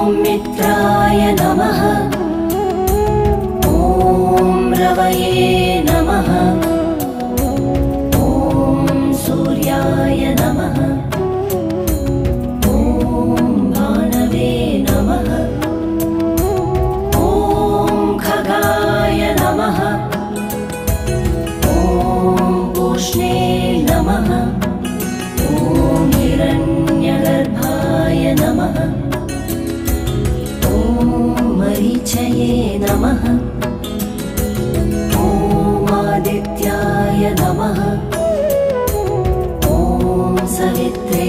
मित्राय नमः। ॐ रवये नमः। ॐ सूर्याय नमः। ॐ भानवे नमः। ॐ खगाय नमः। ॐ पूष्णे नमः। ॐ हिरण्यगर्भाय नमः। मरीचये नमः। ॐ आदित्याय नमः। ॐ सवित्रे